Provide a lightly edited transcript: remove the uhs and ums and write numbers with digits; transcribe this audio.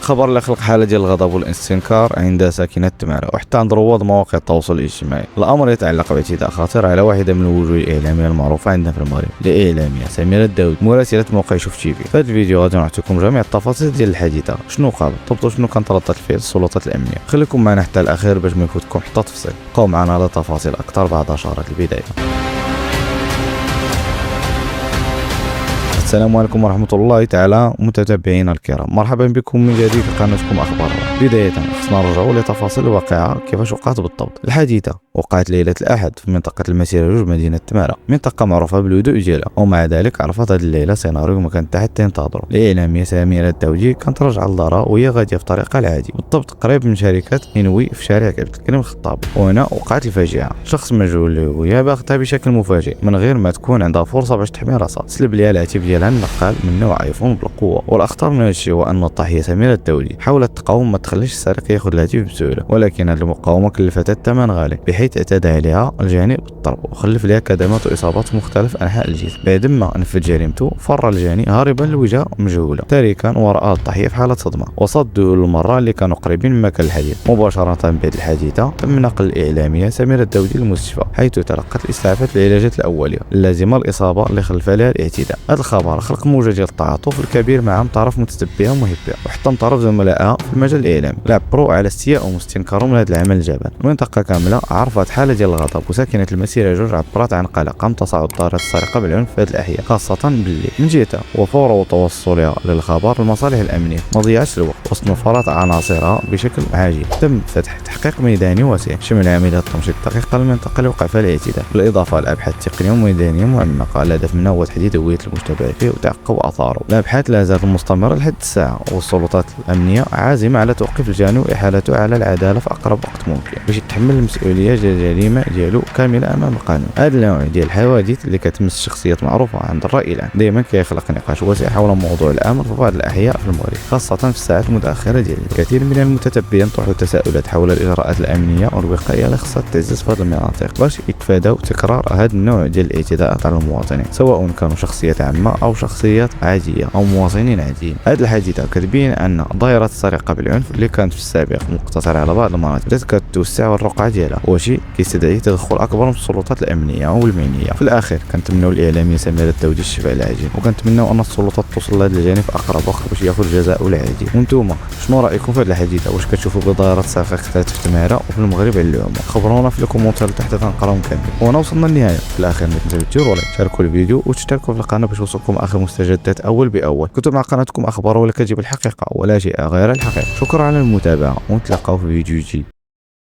خبر اللي خلق حاله ديال الغضب والاستنكار عند ساكنه تمارا وحتى عند رواد مواقع التواصل الاجتماعي. الامر يتعلق باعتداء خطير على واحده من الوجوه الاعلاميه المعروفه عندنا في المغرب، الاعلاميه سميره الداود مراسله موقع شوف تي في. في هذا الفيديو غادي نعطيكم جميع التفاصيل ديال الحادثه، شنو وقع بالضبط وشنو كانت ردة الفعل السلطات الامنيه. خليكم معنا حتى الاخير باش ما يفوتكم حتى تفصيل. بقاو معنا على تفاصيل اكثر بعد اشارات البدايه. السلام عليكم ورحمة الله تعالى متتبعينا الكرام، مرحبا بكم من جديد في قناتكم أخبار. بداية خصنا نرجعوا لتفاصيل الواقعة كيفاش وقعت بالضبط. الحادثة وقعت ليلة الأحد في منطقة المسيرة جوج مدينة تمارا، منطقة معروفة بالهدوء ديالها، ومع ذلك عرفت هذه الليلة سيناريو ما كانت حتى تنتظروا. الإعلامية سميرة الداودي كانت راجعة لدارها وهي غادية في طريقها العادي بالضبط قريب من شركة هنوي في شارع عبد الكريم الخطابي، وهنا وقعت الفاجعة. شخص مجهول اللي هو باغتها بشكل مفاجئ من غير ما تكون عندها فرصة باش تحمي راسها، سلب ليها الهاتف ديالها النقال من نوع ايفون بالقوه. والاخطر من هادشي هو ان الضحيه سميره الداودي حاولت تقاوم ما تخليش السارق ياخذ الهاتف بسهوله، ولكن هذه المقاومه كلفتها الثمن غالي، بحيث اعتدى عليها الجاني بالضرب وخلف لها كدمات واصابات في مختلف انحاء الجسم. بعد ما نفذ جريمته فر الجاني هاربا لوجهه مجهوله، تاركا وراء الضحيه في حاله صدمه. وصدوا المره اللي كانوا قريبين من مكان الحادث. مباشره بعد الحادثه تم نقل الاعلاميه سميره الداودي للمستشفى، حيث تلقت الاسعافات العلاجات الاوليه اللازمه للاصابه اللي خلفها لها الاعتداء. هذا الخبر خلق موجه ديال التعاطف الكبير مع طرف متتبعه ومحبها، وحتى من طرف زملائها في المجال الاعلامي اللي عبروا على استيائهم واستنكارهم من هذا العمل الجبان. المنطقه كامله عرفت حاله ديال الغضب، وساكنه المسيره جوج عبرت عن قلق من تصاعد ظاهره السرقه بالعنف في هذه الاحياء خاصه بالليل. من جهتها وفور توصلها للخبر المصالح الامنيه ما ضيعش الوقت واستنفرت عناصرها بشكل عاجل. تم فتح تحقيق ميداني واسع شمل عمليات تمشيط دقيقه للمنطقه اللي وقع فيها الاعتداء، بالاضافه لابحاث تقنيه وميدانيه معمقه. الهدف منها هو تحديد هويه المشتبه فيه وتعقب اثاره. الابحاث لا زالت مستمره لحد الساعه، والسلطات الامنيه عازمه على توقيف الجاني واحالته على العداله في اقرب وقت ممكن باش يتحمل المسؤوليه ديال الجريمه ديالو كامله امام القانون. هذا النوع ديال الحوادث اللي كتمس شخصيات معروفه عند الراي العام دائما كيخلق نقاش واسع حول موضوع الامر في بعض الاحياء في المغرب، خاصه في الساعات المتاخره ديال الليل. كثير من المتتبعين طرحوا تساؤلات حول الاجراءات الامنيه والوقائيه اللي خصها تعزز في هذه المناطق باش يتفادوا تكرار هذا النوع ديال الاعتداءات على المواطنين، سواء كانوا شخصيات عامه او شخصيات عاديه او مواطنين عاديين. هذه الحادثه كتبين ان ظاهره السرقه بالعنف اللي كانت في السابق مقتصره على بعض المناطق بدات كتوسع والرقعه ديالها، وشي كيستدعي تدخل اكبر من السلطات الامنيه والمعنيه. في الاخير كنتمنوا الاعلاميه سميره الداودي الشفاء العاجل، وكنتمنوا ان السلطات توصل لهذا الجانب في اقرب وقت باش ياخذ جزاءه العادل. وانتم شنو رايكم في هذه الحادثه؟ واش كتشوفوا بظاهره سرقه اختلت في تمارا وفي المغرب على العموم؟ خبرونا في الكومونتير تحت تنقراهم كامل. وهنا وصلنا للنهايه. في الاخير ما تنساوش ديروا لايك، شاركوا الفيديو وتشتركوا في القناه باش يوصلكم اخر مستجدات اول باول. كنتم مع قناتكم اخبار ولا كتجيب الحقيقه ولا شيء غير الحقيقه. شكرا على المتابعه ونتلاقاو في فيديو جديد.